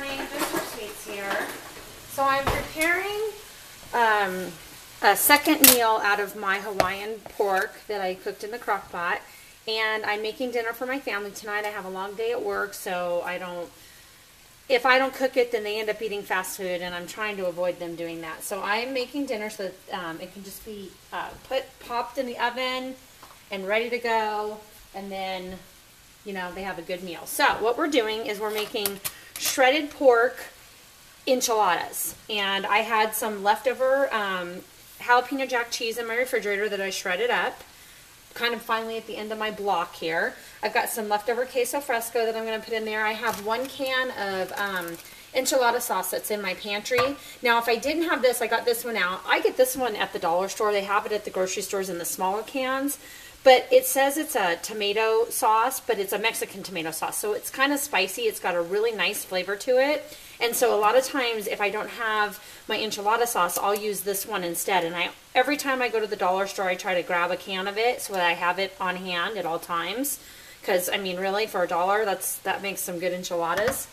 morning, Jus4SweetZ here. So I'm preparing a second meal out of my Hawaiian pork that I cooked in the crock pot, and I'm making dinner for my family tonight. I have a long day at work, so if I don't cook it, then they end up eating fast food, and I'm trying to avoid them doing that. So I'm making dinner so that it can just be popped in the oven and ready to go, and then, you know, they have a good meal. So what we're doing is we're making shredded pork enchiladas, and I had some leftover jalapeno jack cheese in my refrigerator that I shredded up kind of finally at the end of my block here. I've got some leftover Queso Fresco that I'm going to put in there. I have 1 can of Enchilada Sauce that's in my pantry. Now, if I didn't have this, I got this one out. I get this one at the dollar store. They have it at the grocery stores in the smaller cans. But it says it's a tomato sauce, but it's a Mexican tomato sauce. So it's kind of spicy. It's got a really nice flavor to it. And so a lot of times, if I don't have my enchilada sauce, I'll use this one instead. And every time I go to the dollar store, I try to grab a can of it so that I have it on hand at all times. Because, I mean, really, for $1, that makes some good enchiladas.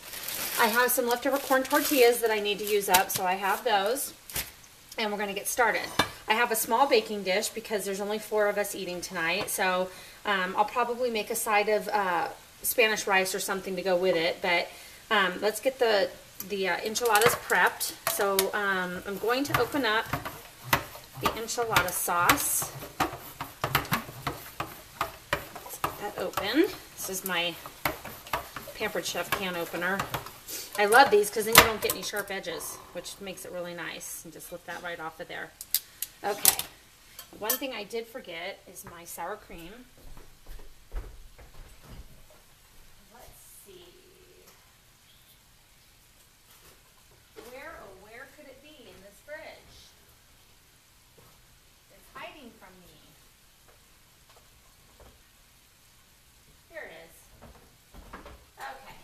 I have some leftover corn tortillas that I need to use up, so I have those. And we're going to get started. I have a small baking dish because there's only 4 of us eating tonight. So I'll probably make a side of Spanish rice or something to go with it. But let's get the enchiladas prepped. So I'm going to open up the enchilada sauce. Let's get that open. This is my Pampered Chef can opener. I love these because then you don't get any sharp edges, which makes it really nice. And just lift that right off of there. Okay. One thing I did forget is my sour cream. Let's see. Where could it be in this fridge? It's hiding from me. Here it is. Okay.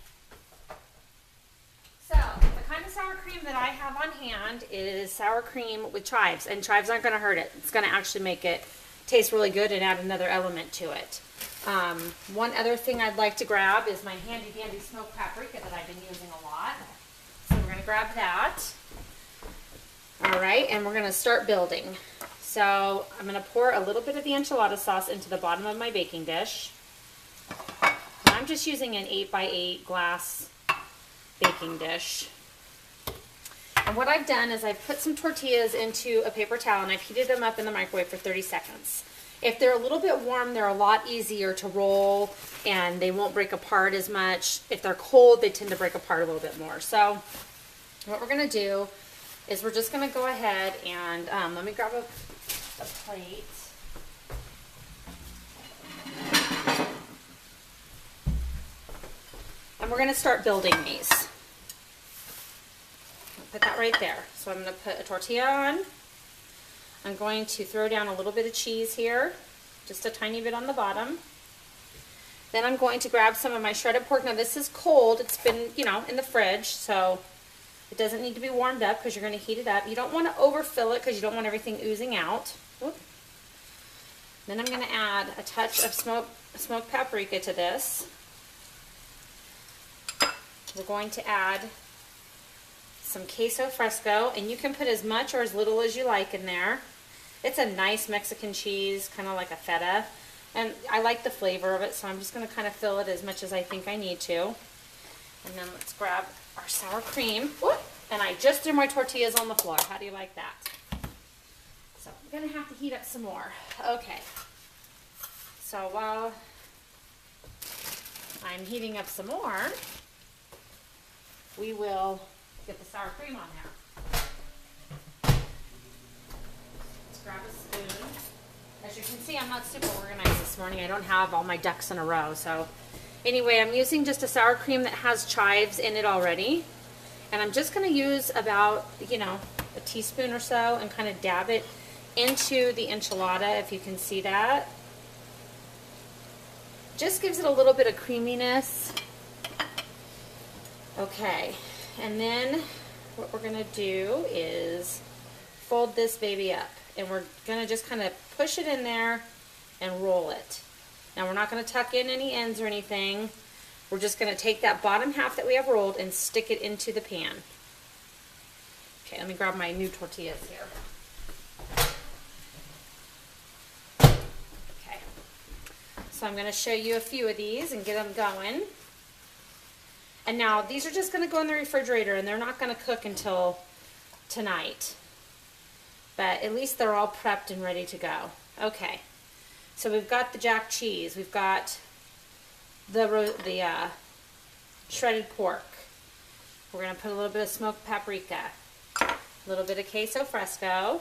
So, the kind of sour cream that I have on hand is sour cream with chives, and chives aren't going to hurt it. It's going to actually make it taste really good and add another element to it. One other thing I'd like to grab is my handy dandy smoked paprika that I've been using a lot. So we're going to grab that. All right, and we're going to start building. So I'm going to pour a little bit of the enchilada sauce into the bottom of my baking dish. And I'm just using an 8x8 glass baking dish. And what I've done is I've put some tortillas into a paper towel and I've heated them up in the microwave for 30 seconds. If they're a little bit warm, they're a lot easier to roll and they won't break apart as much. If they're cold, they tend to break apart a little bit more. So what we're going to do is we're just going to go ahead and let me grab a plate. And we're going to start building these. Put that right there. So I'm going to put a tortilla on. I'm going to throw down a little bit of cheese here, just a tiny bit on the bottom. Then I'm going to grab some of my shredded pork. Now this is cold. It's been, you know, in the fridge, so it doesn't need to be warmed up because you're going to heat it up. You don't want to overfill it because you don't want everything oozing out. Oop. Then I'm going to add a touch of smoked paprika to this. We're going to add some Queso Fresco, and you can put as much or as little as you like in there. It's a nice Mexican cheese, kind of like a feta, and I like the flavor of it, so I'm just going to kind of fill it as much as I think I need to. And then let's grab our sour cream. Whoop! And I just threw my tortillas on the floor. How do you like that? So I'm going to have to heat up some more. Okay. So while I'm heating up some more, we will get the sour cream on there. Let's grab a spoon. As you can see, I'm not super organized this morning. I don't have all my ducks in a row. So anyway, I'm using just a sour cream that has chives in it already. And I'm just going to use about, you know, a teaspoon or so and kind of dab it into the enchilada, if you can see that. Just gives it a little bit of creaminess. Okay, and then what we're going to do is fold this baby up. And we're going to just kind of push it in there and roll it. Now we're not going to tuck in any ends or anything. We're just going to take that bottom half that we have rolled and stick it into the pan. Okay, let me grab my new tortillas here. Okay, so I'm going to show you a few of these and get them going. And now these are just going to go in the refrigerator, and they're not going to cook until tonight. But at least they're all prepped and ready to go. Okay, so we've got the jack cheese. We've got the shredded pork. We're going to put a little bit of smoked paprika, a little bit of queso fresco,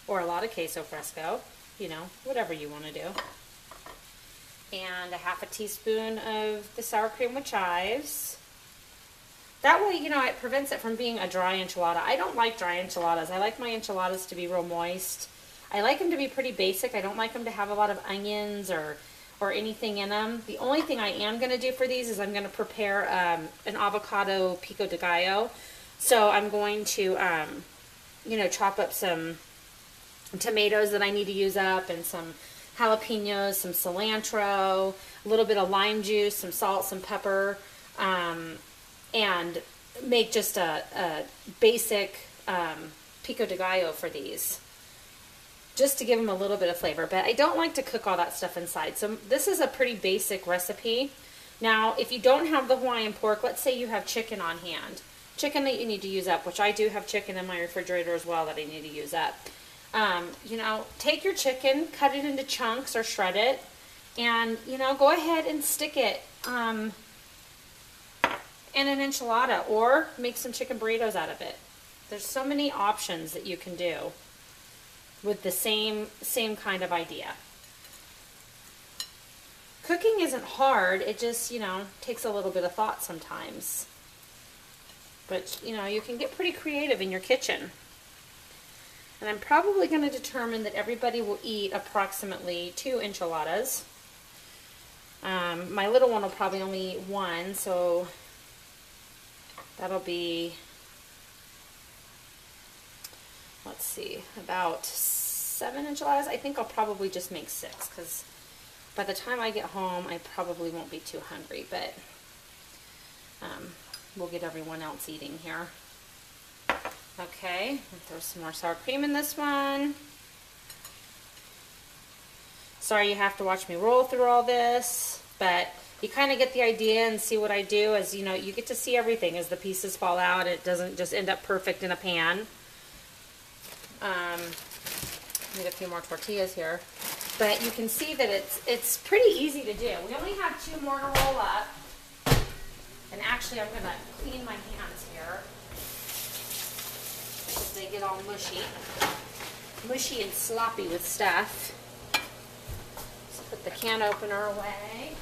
or a lot of queso fresco, you know, whatever you want to do. And a half a teaspoon of the sour cream with chives. That way, you know, it prevents it from being a dry enchilada. I don't like dry enchiladas. I like my enchiladas to be real moist. I like them to be pretty basic. I don't like them to have a lot of onions or anything in them. The only thing I am going to do for these is I'm going to prepare an avocado pico de gallo. So I'm going to, you know, chop up some tomatoes that I need to use up, and some jalapenos, some cilantro, a little bit of lime juice, some salt, some pepper, and make just a basic pico de gallo for these, just to give them a little bit of flavor. But I don't like to cook all that stuff inside. So this is a pretty basic recipe. Now, if you don't have the Hawaiian pork, let's say you have chicken on hand, chicken that you need to use up, which I do have chicken in my refrigerator as well that I need to use up. You know, take your chicken, cut it into chunks or shred it, and, you know, go ahead and stick it in an enchilada, or make some chicken burritos out of it. There's so many options that you can do with the same kind of idea. Cooking isn't hard. It just, you know, takes a little bit of thought sometimes. But, you know, you can get pretty creative in your kitchen. And I'm probably going to determine that everybody will eat approximately 2 enchiladas. My little one will probably only eat 1, so that'll be, let's see, about 7 enchiladas. I think I'll probably just make 6, because by the time I get home, I probably won't be too hungry, but we'll get everyone else eating here. Okay, throw some more sour cream in this one. Sorry you have to watch me roll through all this, but you kind of get the idea and see what I do. As you know, you get to see everything as the pieces fall out. It doesn't just end up perfect in a pan. Need a few more tortillas here, but you can see that it's pretty easy to do. We only have 2 more to roll up, and actually I'm gonna clean my hands here. They get all mushy and sloppy with stuff. Let's put the can opener away.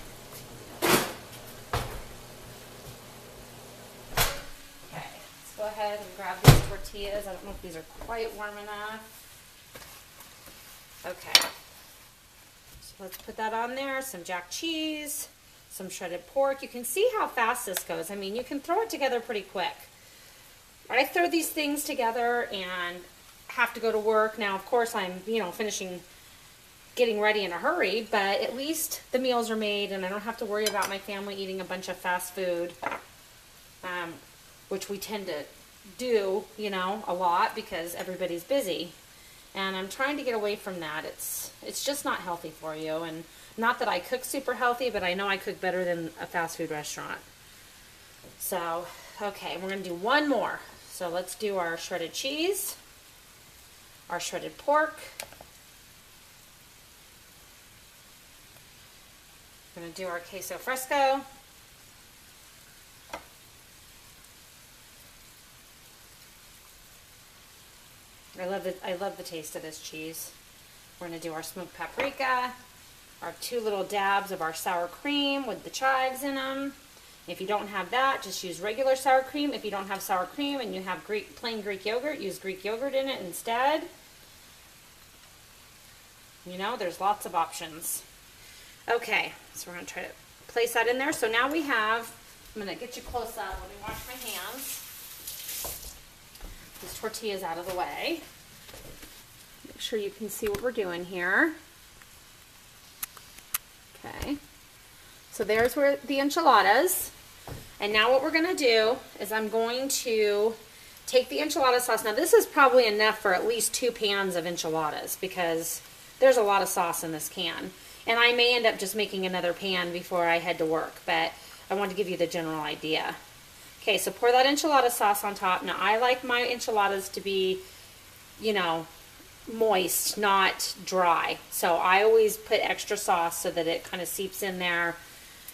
Okay, let's go ahead and grab these tortillas. I don't know if these are quite warm enough. Okay, so let's put that on there. Some jack cheese, some shredded pork. You can see how fast this goes. I mean, you can throw it together pretty quick. I throw these things together and have to go to work. Now, of course, I'm, you know, getting ready in a hurry, but at least the meals are made and I don't have to worry about my family eating a bunch of fast food, which we tend to do, you know, a lot because everybody's busy. And I'm trying to get away from that. It's just not healthy for you. And not that I cook super healthy, but I know I cook better than a fast food restaurant. So, okay, we're going to do one more. So let's do our shredded cheese, our shredded pork. We're going to do our queso fresco. I love the taste of this cheese. We're going to do our smoked paprika, our 2 little dabs of our sour cream with the chives in them. If you don't have that, just use regular sour cream. If you don't have sour cream and you have plain Greek yogurt, use Greek yogurt in it instead. You know, there's lots of options. Okay, so we're going to try to place that in there. So now we have, I'm going to get you close up. Let me wash my hands. These tortillas out of the way. Make sure you can see what we're doing here. Okay, so there's where the enchiladas. And now what we're going to do is I'm going to take the enchilada sauce. Now this is probably enough for at least 2 pans of enchiladas because there's a lot of sauce in this can. And I may end up just making another pan before I head to work, but I want to give you the general idea. Okay, so pour that enchilada sauce on top. Now I like my enchiladas to be, you know, moist, not dry. So I always put extra sauce so that it kind of seeps in there.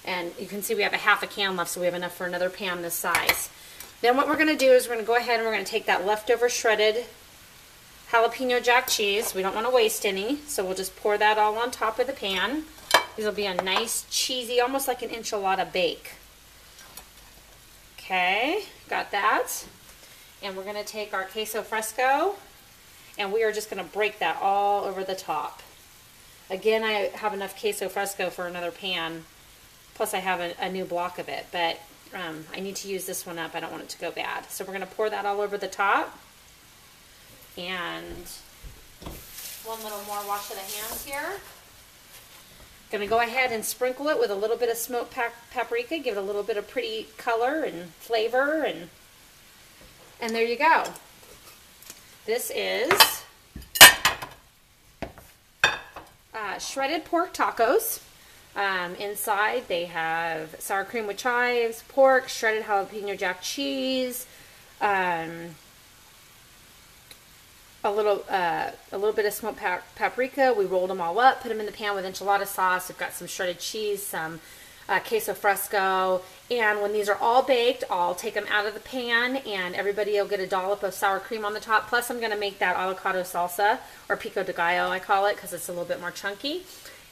And you can see we have a half a can left, so we have enough for another pan this size. Then what we're going to do is we're going to go ahead and we're going to take that leftover shredded jalapeno jack cheese. We don't want to waste any, so we'll just pour that all on top of the pan. These will be a nice cheesy, almost like an enchilada bake. Okay, got that. And we're going to take our Queso Fresco, and we are just going to break that all over the top. Again, I have enough Queso Fresco for another pan. Plus I have a new block of it, but I need to use this one up. I don't want it to go bad. So we're going to pour that all over the top. And one little more wash of the hands here. Going to go ahead and sprinkle it with a little bit of smoked paprika, give it a little bit of pretty color and flavor, and there you go. This is shredded pork tacos. Inside they have sour cream with chives, pork, shredded jalapeno jack cheese, a little bit of smoked paprika. We rolled them all up, put them in the pan with enchilada sauce. We've got some shredded cheese, some Queso Fresco, and when these are all baked, I'll take them out of the pan and everybody will get a dollop of sour cream on the top. Plus I'm going to make that avocado salsa, or Pico de Gallo I call it, because it's a little bit more chunky.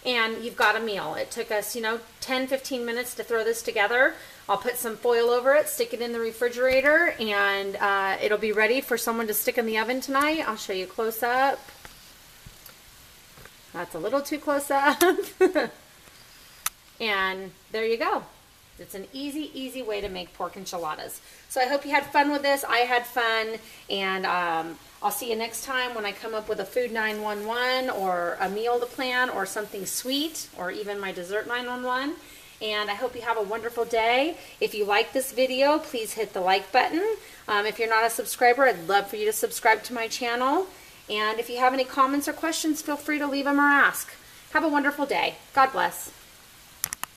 And you've got a meal. It took us, 10-15 minutes to throw this together. I'll put some foil over it, stick it in the refrigerator, and it'll be ready for someone to stick in the oven tonight. I'll show you close up. That's a little too close up. And there you go. It's an easy, easy way to make pork enchiladas. So I hope you had fun with this. I had fun, and I'll see you next time when I come up with a food 911 or a meal to plan or something sweet or even my dessert 911. And I hope you have a wonderful day. If you like this video, please hit the like button. If you're not a subscriber, I'd love for you to subscribe to my channel. And if you have any comments or questions, feel free to leave them or ask. Have a wonderful day. God bless.